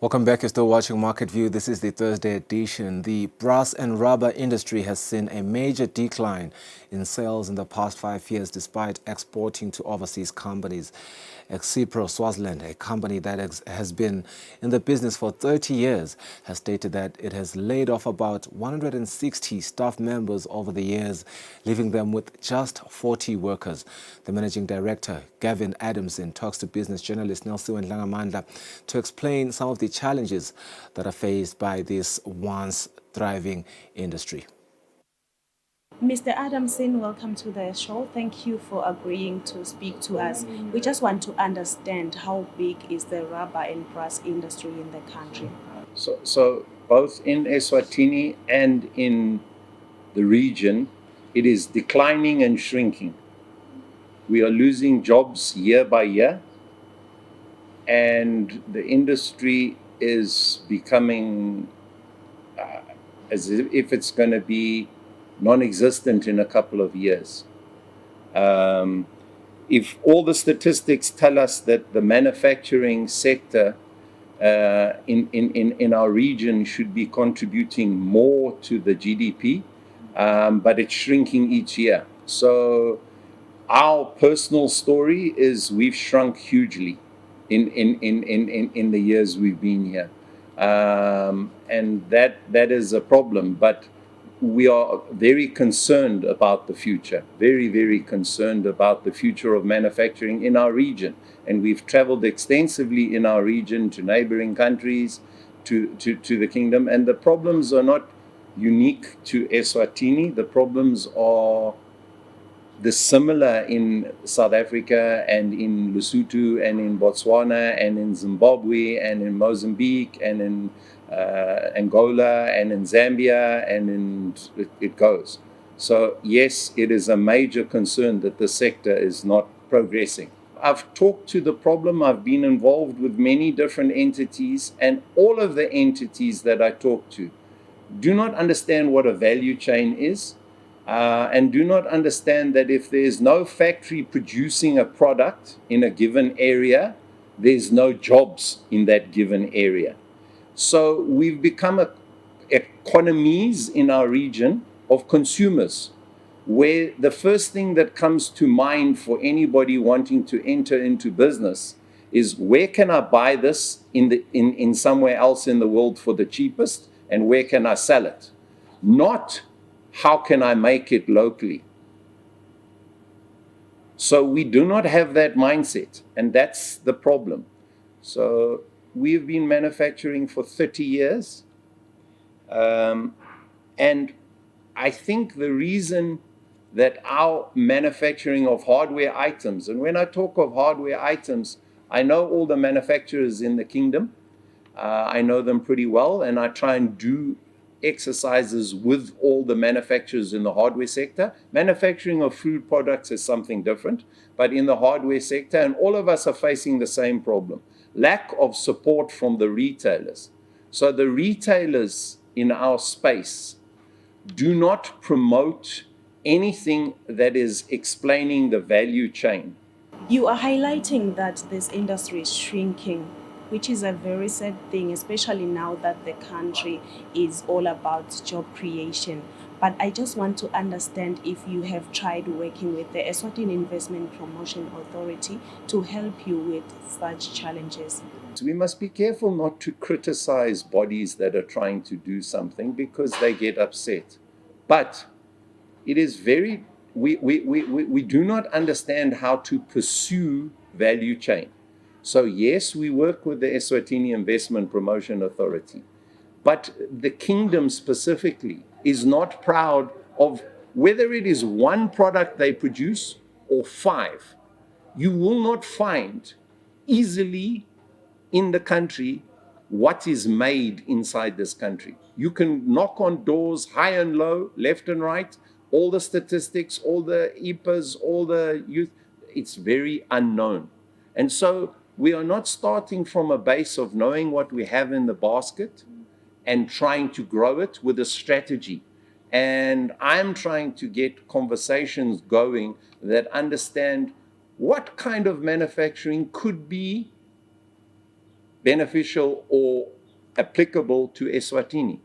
Welcome back. You're still watching Market View. This is the Thursday edition. The brass and rubber industry has seen a major decline in sales in the past 5 years, despite exporting to overseas companies. Exipro Swaziland, a company that has been in the business for 30 years, has stated that it has laid off about 160 staff members over the years, leaving them with just 40 workers. The managing director, Gavin Adamson, talks to business journalist Nelson Langamandla to explain some of the challenges that are faced by this once thriving industry. Mr. Adamson, welcome to the show. Thank you for agreeing to speak to us. We just want to understand how big is the rubber and brass industry in the country? So both in Eswatini and in the region, it is declining and shrinking. We are losing jobs year by year, and the industry is becoming as if it's going to be non-existent in a couple of years. If all the statistics tell us that the manufacturing sector in our region should be contributing more to the GDP, but it's shrinking each year. So our personal story is we've shrunk hugely in the years we've been here. And that is a problem. But we are very concerned about the future, very, very concerned about the future of manufacturing in our region. And we've traveled extensively in our region to neighboring countries, to the kingdom. And the problems are not unique to Eswatini. The problems are similar in South Africa and in Lesotho and in Botswana and in Zimbabwe and in Mozambique and in Angola and in Zambia, and it goes. So yes, it is a major concern that the sector is not progressing. I've talked to the problem. I've been involved with many different entities, and all of the entities that I talk to do not understand what a value chain is, and do not understand that if there is no factory producing a product in a given area, there's no jobs in that given area. So we've become economies in our region of consumers, where the first thing that comes to mind for anybody wanting to enter into business is, where can I buy this in somewhere else in the world for the cheapest, and where can I sell it? Not how can I make it locally. So we do not have that mindset, and that's the problem. So we've been manufacturing for 30 years. And I think the reason that our manufacturing of hardware items, and when I talk of hardware items, I know all the manufacturers in the kingdom. I know them pretty well, and I try and do exercises with all the manufacturers in the hardware sector. Manufacturing of food products is something different, but in the hardware sector, and all of us are facing the same problem: lack of support from the retailers. So the retailers in our space do not promote anything that is explaining the value chain. You are highlighting that this industry is shrinking, which is a very sad thing, especially now that the country is all about job creation. But I just want to understand if you have tried working with the Eswatini Investment Promotion Authority to help you with such challenges. So we must be careful not to criticize bodies that are trying to do something, because they get upset. But it is very, we do not understand how to pursue value chain. So yes, we work with the Eswatini Investment Promotion Authority, but the kingdom specifically is not proud of whether it is one product they produce or 5. You will not find easily in the country what is made inside this country. You can knock on doors high and low, left and right, all the statistics, all the EPAs, all the youth, it's very unknown. And so we are not starting from a base of knowing what we have in the basket and trying to grow it with a strategy. And I'm trying to get conversations going that understand what kind of manufacturing could be beneficial or applicable to Eswatini.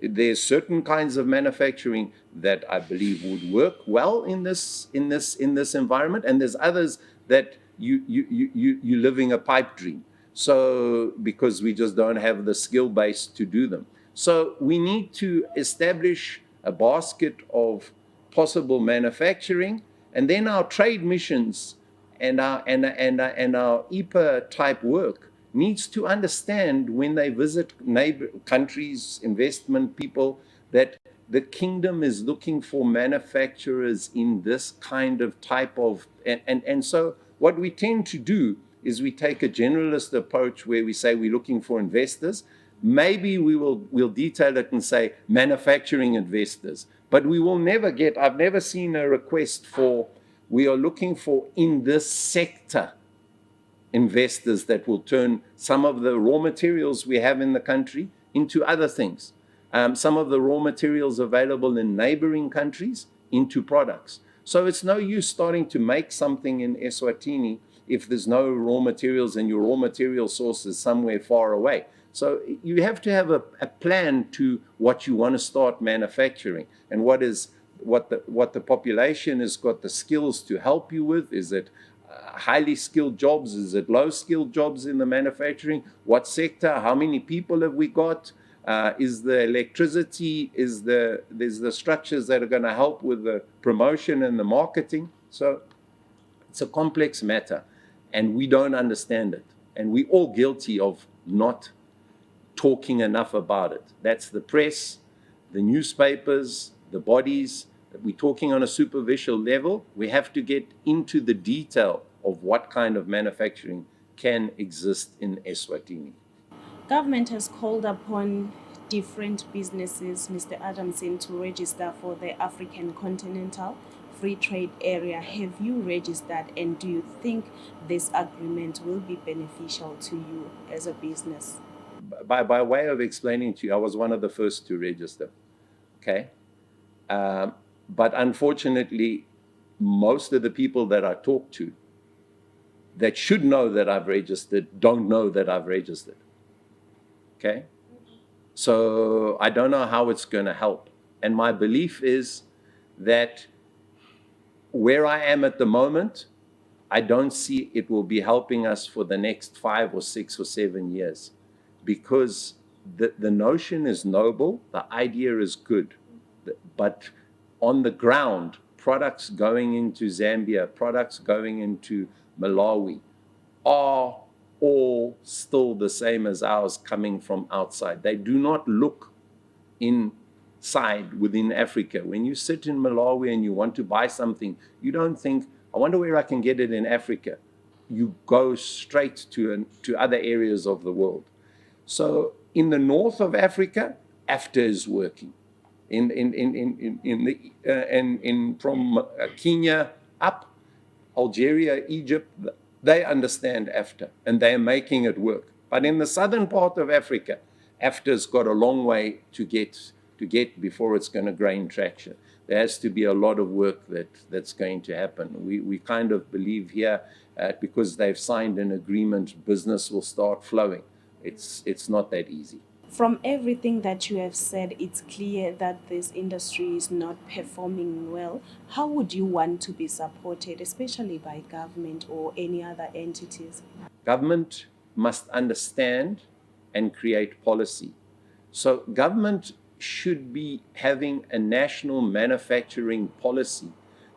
There's certain kinds of manufacturing that I believe would work well in this environment, and there's others that you're living a pipe dream. So because we just don't have the skill base to do them. So we need to establish a basket of possible manufacturing, and then our trade missions and our EPA type work needs to understand when they visit neighbor countries, investment people, that the kingdom is looking for manufacturers in this kind of type of, and so what we tend to do is we take a generalist approach where we say we're looking for investors. Maybe we'll detail it and say manufacturing investors, but we will never get, I've never seen a request for, we are looking for in this sector investors that will turn some of the raw materials we have in the country into other things. Some of the raw materials available in neighboring countries into products. So it's no use starting to make something in Eswatini if there's no raw materials and your raw material source is somewhere far away. So you have to have a plan to what you want to start manufacturing and what the population has got the skills to help you with. Is it highly skilled jobs? Is it low skilled jobs in the manufacturing? What sector? How many people have we got? Is the electricity? There's the structures that are going to help with the promotion and the marketing? So it's a complex matter, and we don't understand it, and we're all guilty of not talking enough about it. That's the press, the newspapers, the bodies. We're talking on a superficial level. We have to get into the detail of what kind of manufacturing can exist in Eswatini. Government has called upon different businesses, Mr. Adamson, to register for the African Continental Free Trade Area. Have you registered, and do you think this agreement will be beneficial to you as a business? By way of explaining to you, I was one of the first to register, okay? But unfortunately, most of the people that I talk to that should know that I've registered don't know that I've registered, okay? So I don't know how it's going to help. And my belief is that where I am at the moment, I don't see it will be helping us for the next 5 or 6 or 7 years, because the notion is noble, the idea is good, but on the ground, products going into Zambia, products going into Malawi are all still the same as ours coming from outside. They do not look inside within Africa. When you sit in Malawi and you want to buy something, you don't think, I wonder where I can get it in Africa. You go straight to other areas of the world. So in the north of Africa, AFTA is working. From Kenya up, Algeria, Egypt, they understand AFTA and they're making it work. But in the southern part of Africa, AFTA's got a long way to get before it's going to gain traction. There has to be a lot of work that's going to happen. We kind of believe here, because they've signed an agreement, business will start flowing. It's not that easy. From everything that you have said, it's clear that this industry is not performing well. How would you want to be supported, especially by government or any other entities? Government must understand and create policy. So government should be having a national manufacturing policy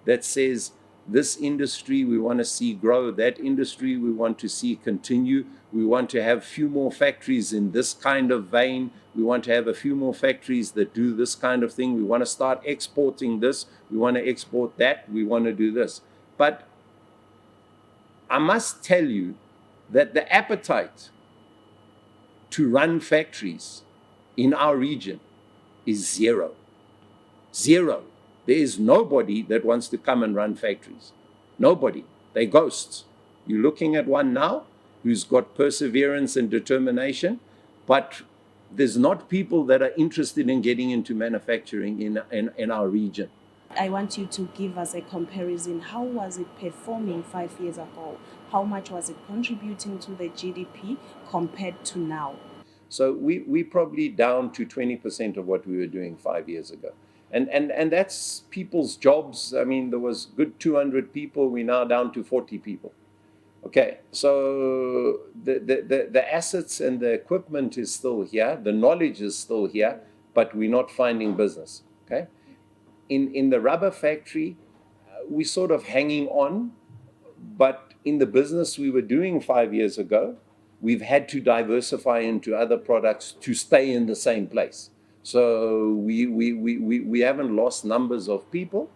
that says this industry we want to see grow, that industry we want to see continue. We want to have a few more factories in this kind of vein. We want to have a few more factories that do this kind of thing. We want to start exporting this. We want to export that. We want to do this. But I must tell you that the appetite to run factories in our region is zero. Zero. There is nobody that wants to come and run factories. Nobody. They're ghosts. You're looking at one now who's got perseverance and determination, but there's not people that are interested in getting into manufacturing in our region. I want you to give us a comparison. How was it performing 5 years ago? how much was it contributing to the GDP compared to now? So we probably down to 20% of what we were doing 5 years ago. And that's people's jobs. I mean, there was good 200 people. We're now down to 40 people. Okay, so the assets and the equipment is still here, the knowledge is still here, but we're not finding business. Okay, in the rubber factory, we're sort of hanging on, but in the business we were doing 5 years ago, we've had to diversify into other products to stay in the same place. So we haven't lost numbers of people.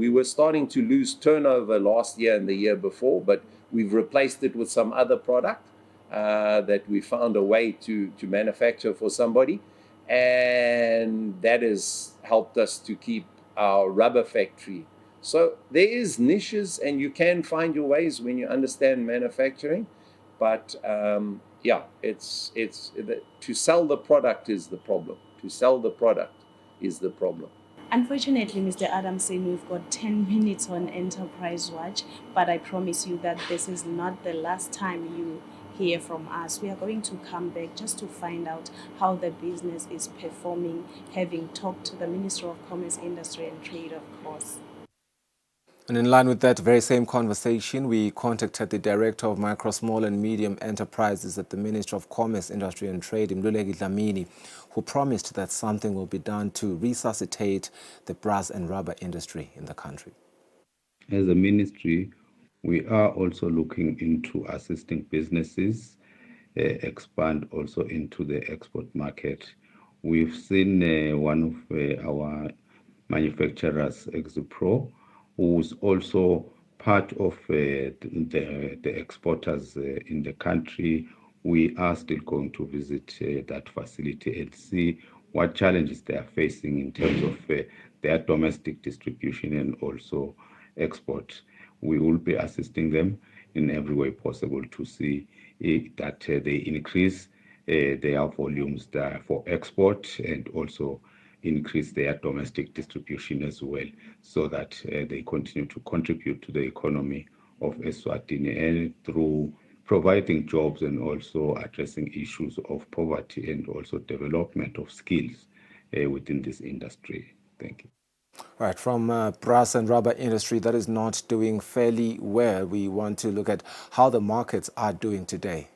We were starting to lose turnover last year and the year before, but we've replaced it with some other product that we found a way to manufacture for somebody. And that has helped us to keep our rubber factory. So there is niches, and you can find your ways when you understand manufacturing. But yeah, to sell the product is the problem. To sell the product is the problem. Unfortunately, Mr. Adamson, we've got 10 minutes on Enterprise Watch, but I promise you that this is not the last time you hear from us. We are going to come back just to find out how the business is performing, having talked to the Minister of Commerce, Industry and Trade, of course. And in line with that very same conversation, we contacted the Director of Micro, Small and Medium Enterprises at the Ministry of Commerce, Industry and Trade, Mluleki Dlamini, who promised that something will be done to resuscitate the brass and rubber industry in the country. As a ministry, we are also looking into assisting businesses expand also into the export market. We've seen one of our manufacturers, Exipro, who's also part of the exporters in the country. We are still going to visit that facility and see what challenges they are facing in terms of their domestic distribution and also export. We will be assisting them in every way possible to see that they increase their volumes there for export and also increase their domestic distribution as well, so that they continue to contribute to the economy of Eswatini and through providing jobs and also addressing issues of poverty and also development of skills within this industry. Thank you. Right, from brass and rubber industry that is not doing fairly well, we want to look at how the markets are doing today.